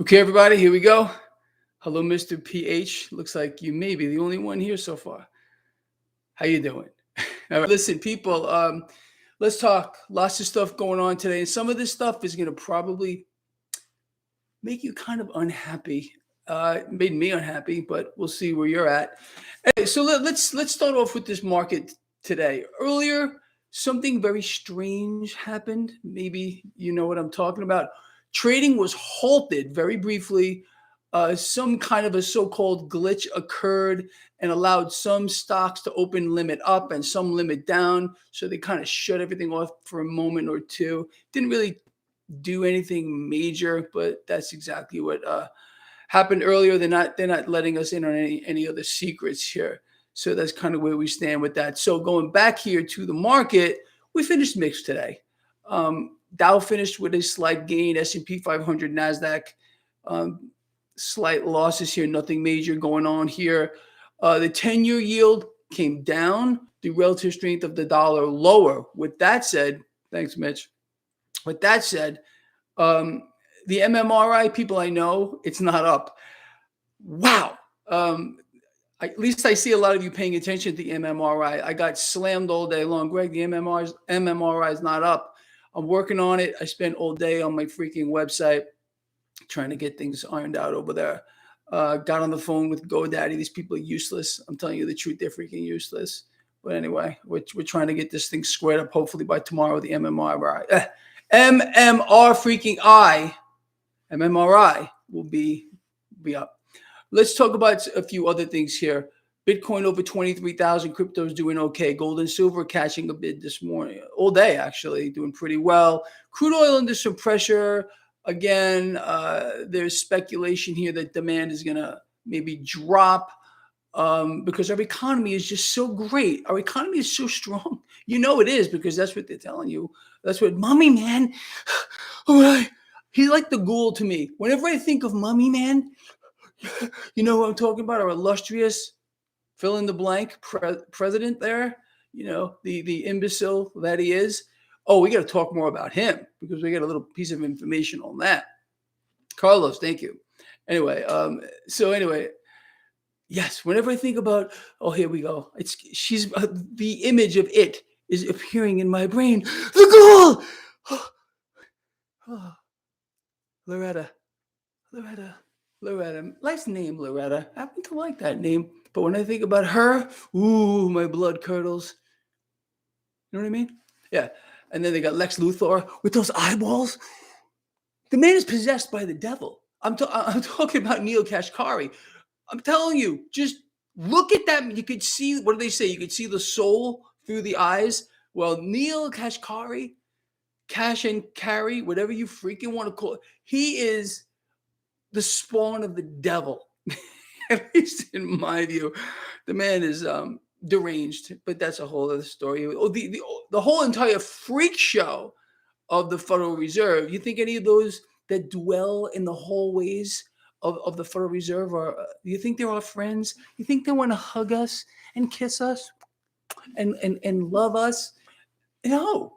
Okay, everybody, here we go. Hello, Mr. PH. Looks like you may be the only one here so far. How you doing? All right, listen, people. Let's talk. Lots of stuff going on today, and some of this stuff is going to probably make you kind of unhappy. It made me unhappy, but we'll see where you're at. Hey, so let's start off with this market today. Earlier, something very strange happened. Maybe you know what I'm talking about. Trading was halted very briefly. Some kind of a so-called glitch occurred and allowed some stocks to open limit up and some limit down. So they kind of shut everything off for a moment or two. Didn't really do anything major, but that's exactly what happened earlier. They're not letting us in on any other secrets here. So that's kind of where we stand with that. So going back here to the market, we finished mixed today. Dow finished with a slight gain. S&P 500, Nasdaq, slight losses here. Nothing major going on here. The 10-year yield came down. The relative strength of the dollar lower. With that said, thanks, Mitch. With that said, the MMRI, people I know, it's not up. Wow. At least I see a lot of you paying attention to the MMRI. I got slammed all day long. Greg, the MMRI is not up. I'm working on it. I spent all day on my freaking website trying to get things ironed out over there. Got on the phone with GoDaddy. These people are useless. I'm telling you the truth. They're freaking useless. But anyway, we're trying to get this thing squared up. Hopefully by tomorrow, the MMRI. MMRI will be up. Let's talk about a few other things here. Bitcoin over 23,000. Crypto is doing okay. Gold and silver catching a bid this morning. All day, actually, doing pretty well. Crude oil under some pressure. Again, there's speculation here that demand is going to maybe drop because our economy is just so great. Our economy is so strong. You know it is because that's what they're telling you. That's what Mummy Man, he's like the ghoul to me. Whenever I think of Mummy Man, you know what I'm talking about? Our illustrious fill in the blank president there, the imbecile that he is. Oh, we got to talk more about him because we got a little piece of information on that. Carlos, thank you. Anyway, yes, whenever I think about, oh, here we go. She's the image of it is appearing in my brain. The ghoul! Oh, Loretta. Nice name, Loretta. I happen to like that name. But when I think about her, ooh, my blood curdles. You know what I mean? Yeah. And then they got Lex Luthor with those eyeballs. The man is possessed by the devil. I'm talking about Neil Kashkari. I'm telling you, just look at that. You could see, what do they say? You could see the soul through the eyes. Well, Neil Kashkari, Cash and Carry, whatever you freaking want to call it, he is the spawn of the devil. At least in my view, the man is deranged, but that's a whole other story. The whole entire freak show of the Federal Reserve. You think any of those that dwell in the hallways of the Federal Reserve do you think they're our friends? You think they want to hug us and kiss us and love us? No.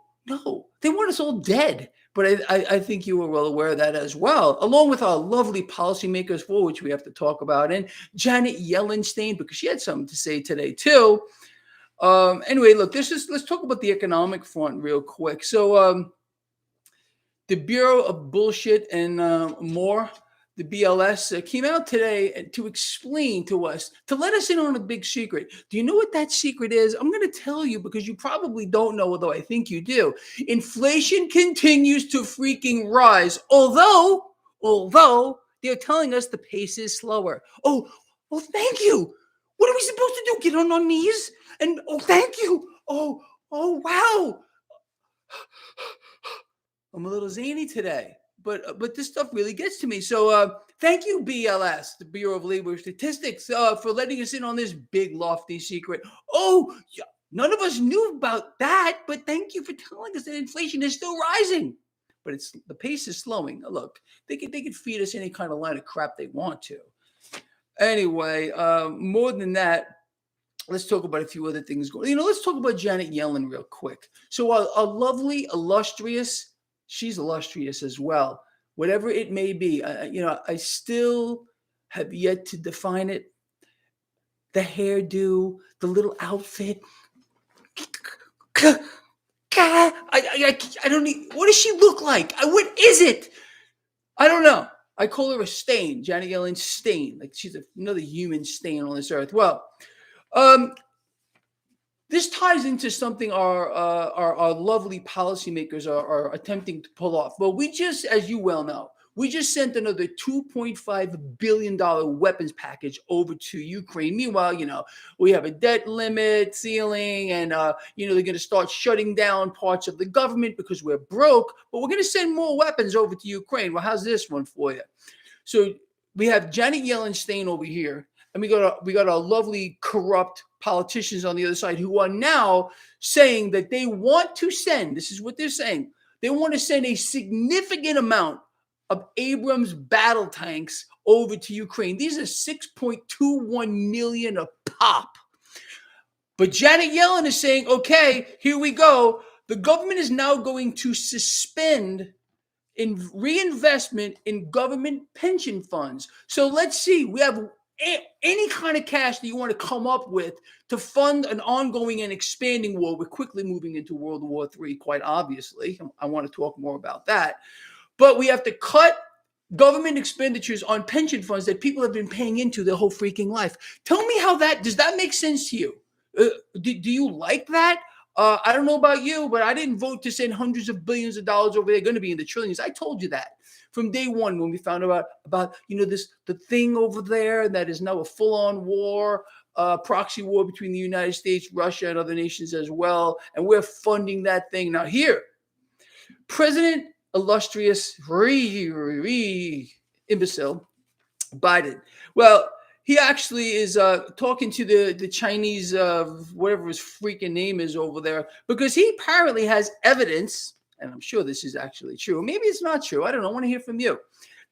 They want us all dead. But I think you were well aware of that as well, along with our lovely policymakers, for which we have to talk about, and Janet Yellen, because she had something to say today too. Anyway, look, let's talk about the economic front real quick. So the Bureau of Bullshit and More, the BLS, came out today to explain to us, to let us in on a big secret. Do you know what that secret is? I'm going to tell you because you probably don't know, although I think you do. Inflation continues to freaking rise, although they're telling us the pace is slower. Oh, thank you. What are we supposed to do? Get on our knees? And thank you. Oh, wow. I'm a little zany today, but this stuff really gets to me. So thank you, BLS, the Bureau of Labor Statistics, for letting us in on this big, lofty secret. Oh, yeah, none of us knew about that, but thank you for telling us that inflation is still rising. But the pace is slowing. Look, they could feed us any kind of line of crap they want to. Anyway, more than that, let's talk about a few other things going. Let's talk about Janet Yellen real quick. So a lovely, illustrious. She's illustrious as well. whatever it may be. I still have yet to define it. The hairdo, the little outfit. I don't need. What does she look like? What is it? I don't know. I call her a stain, Janet Yellen stain. Like she's another human stain on this earth. Well, um, this ties into something our lovely policymakers are attempting to pull off. Well, we just, as you well know, we just sent another $2.5 billion weapons package over to Ukraine. Meanwhile, we have a debt limit ceiling, and they're going to start shutting down parts of the government because we're broke. But we're going to send more weapons over to Ukraine. Well, how's this one for you? So we have Janet Yellen staying over here, and we got our lovely corrupt politicians on the other side who are now saying that they want to send. This is what they're saying. They want to send a significant amount of Abrams battle tanks over to Ukraine. These are 6.21 million a pop. But Janet Yellen is saying, okay, here we go. The government is now going to suspend in reinvestment in government pension funds. So let's see, we have any kind of cash that you want to come up with to fund an ongoing and expanding war. We're quickly moving into World War III, quite obviously. I want to talk more about that. But we have to cut government expenditures on pension funds that people have been paying into their whole freaking life. Tell me does that make sense to you? Do you like that? I don't know about you, but I didn't vote to send hundreds of billions of dollars over there, going to be in the trillions. I told you that from day one when we found out about the thing over there that is now a full-on war, proxy war between the United States, Russia, and other nations as well. And we're funding that thing. Now here, President illustrious imbecile Biden. Well, he actually is talking to the Chinese, whatever his freaking name is over there, because he apparently has evidence, and I'm sure this is actually true. Maybe it's not true. I don't know. I want to hear from you.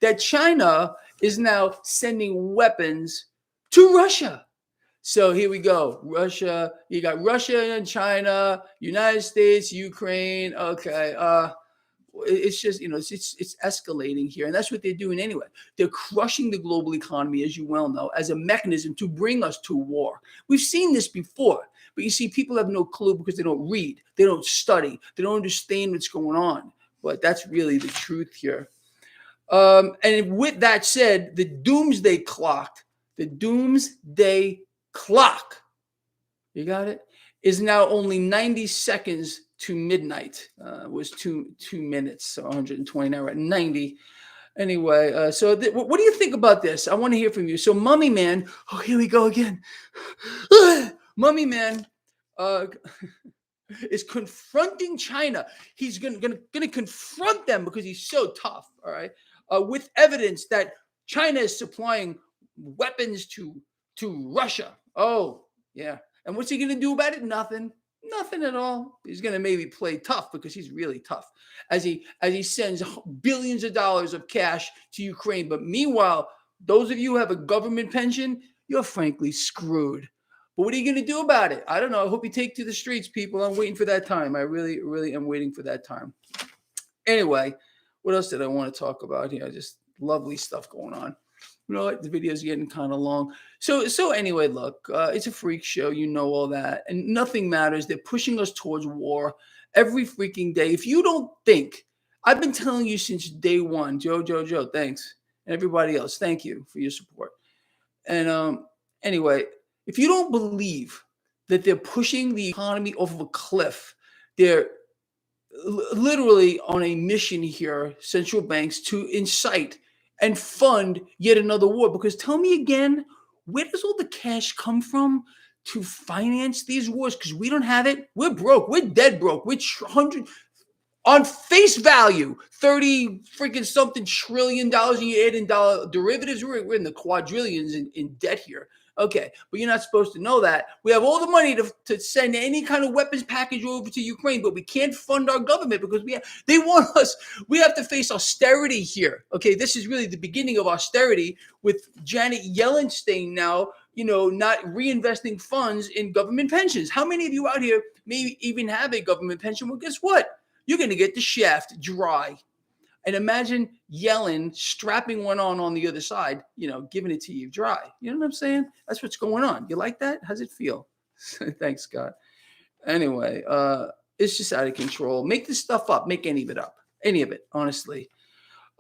That China is now sending weapons to Russia. So here we go. Russia. You got Russia and China, United States, Ukraine. Okay. It's just, it's escalating here. And that's what they're doing anyway. They're crushing the global economy, as you well know, as a mechanism to bring us to war. We've seen this before. But you see, people have no clue because they don't read. They don't study. They don't understand what's going on. But that's really the truth here. And with that said, the doomsday clock, you got it, is now only 90 seconds to midnight. Was 2 minutes, so 120. Now we're at 90. Anyway, what do you think about this? I want to hear from you. So Mummy Man, here we go again. Mummy Man is confronting China. He's gonna confront them because he's so tough, all right, with evidence that China is supplying weapons to Russia. Oh, yeah. And what's he going to do about it? Nothing at all. He's going to maybe play tough because he's really tough as he sends billions of dollars of cash to Ukraine. But meanwhile, those of you who have a government pension, you're frankly screwed. But what are you going to do about it? I don't know. I hope you take to the streets, people. I'm waiting for that time. I really, really am waiting for that time. Anyway, what else did I want to talk about here? Just lovely stuff going on. You know what? The video's getting kind of long. So anyway, look, it's a freak show. You know all that. And nothing matters. They're pushing us towards war every freaking day. If you don't think, I've been telling you since day one, Joe, thanks. And everybody else, thank you for your support. And anyway, if you don't believe that they're pushing the economy off of a cliff, they're literally on a mission here, central banks, to incite and fund yet another war. Because tell me again, where does all the cash come from to finance these wars? Because we don't have it. We're broke. We're dead broke. We're on face value, 30 freaking something trillion dollars, and you add in dollar derivatives. We're in the quadrillions in debt here. Okay, but you're not supposed to know that. We have all the money to send any kind of weapons package over to Ukraine, but we can't fund our government because they want us. We have to face austerity here. Okay, this is really the beginning of austerity with Janet Yellen staying now, not reinvesting funds in government pensions. How many of you out here maybe even have a government pension? Well, guess what? You're going to get the shaft dry. And imagine yelling, strapping one on the other side, giving it to you dry. You know what I'm saying? That's what's going on. You like that? How's it feel? Thanks, God. Anyway, it's just out of control. Make this stuff up. Make any of it up. Any of it, honestly.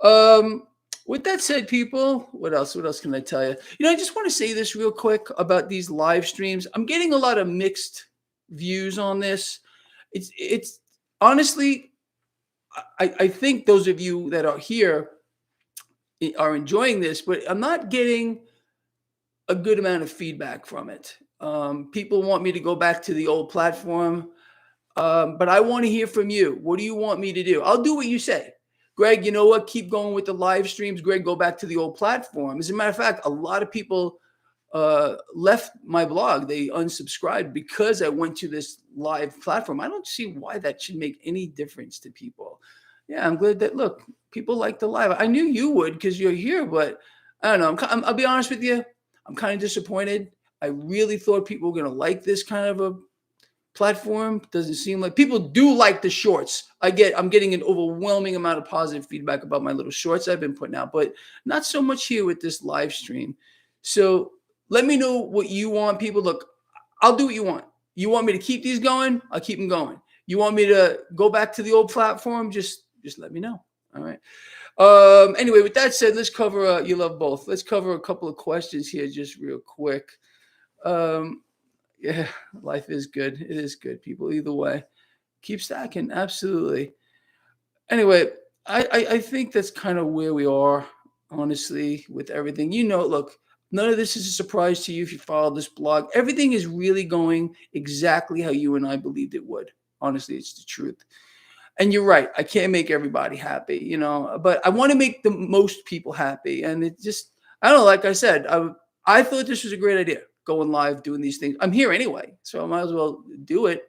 Um, with that said, people, what else? What else can I tell you? I just want to say this real quick about these live streams. I'm getting a lot of mixed views on this. It's honestly, I think those of you that are here are enjoying this, but I'm not getting a good amount of feedback from it. People want me to go back to the old platform. But I want to hear from you. What do you want me to do? I'll do what you say. Greg, you know what? Keep going with the live streams. Greg, go back to the old platform. As a matter of fact, a lot of people left my blog. They unsubscribed because I went to this live platform. I don't see why that should make any difference to people. Yeah, I'm glad that, look, people like the live. I knew you would because you're here, but I don't know. I'll be honest with you. I'm kind of disappointed. I really thought people were going to like this kind of a platform. Doesn't seem like people do like the shorts. I'm getting an overwhelming amount of positive feedback about my little shorts I've been putting out, but not so much here with this live stream. So let me know what you want, people. Look, I'll do what you want. You want me to keep these going? I'll keep them going. You want me to go back to the old platform? Just let me know. All right. Anyway, with that said, let's cover you love both. Let's cover a couple of questions here just real quick. Yeah, life is good. It is good, people. Either way, keep stacking. Absolutely. Anyway, I think that's kind of where we are, honestly, with everything. Look, none of this is a surprise to you if you follow this blog. Everything is really going exactly how you and I believed it would. Honestly, it's the truth. And you're right. I can't make everybody happy, but I want to make the most people happy. And it just, I don't know, like I said, I thought this was a great idea, going live, doing these things. I'm here anyway, so I might as well do it.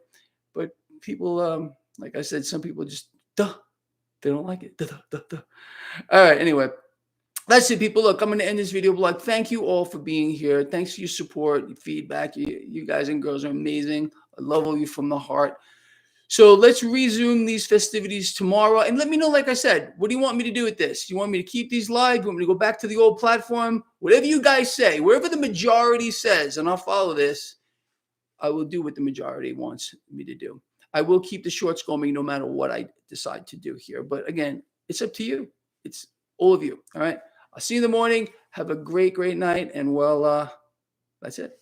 But people, like I said, some people just, they don't like it. All right. Anyway, that's it, people. Look, I'm going to end this video blog. Thank you all for being here. Thanks for your support, your feedback. You guys and girls are amazing. I love all you from the heart. So let's resume these festivities tomorrow. And let me know, like I said, what do you want me to do with this? You want me to keep these live? You want me to go back to the old platform? Whatever you guys say, wherever the majority says, and I'll follow this, I will do what the majority wants me to do. I will keep the shorts going no matter what I decide to do here. But again, it's up to you. It's all of you. All right. I'll see you in the morning. Have a great, great night. And well, that's it.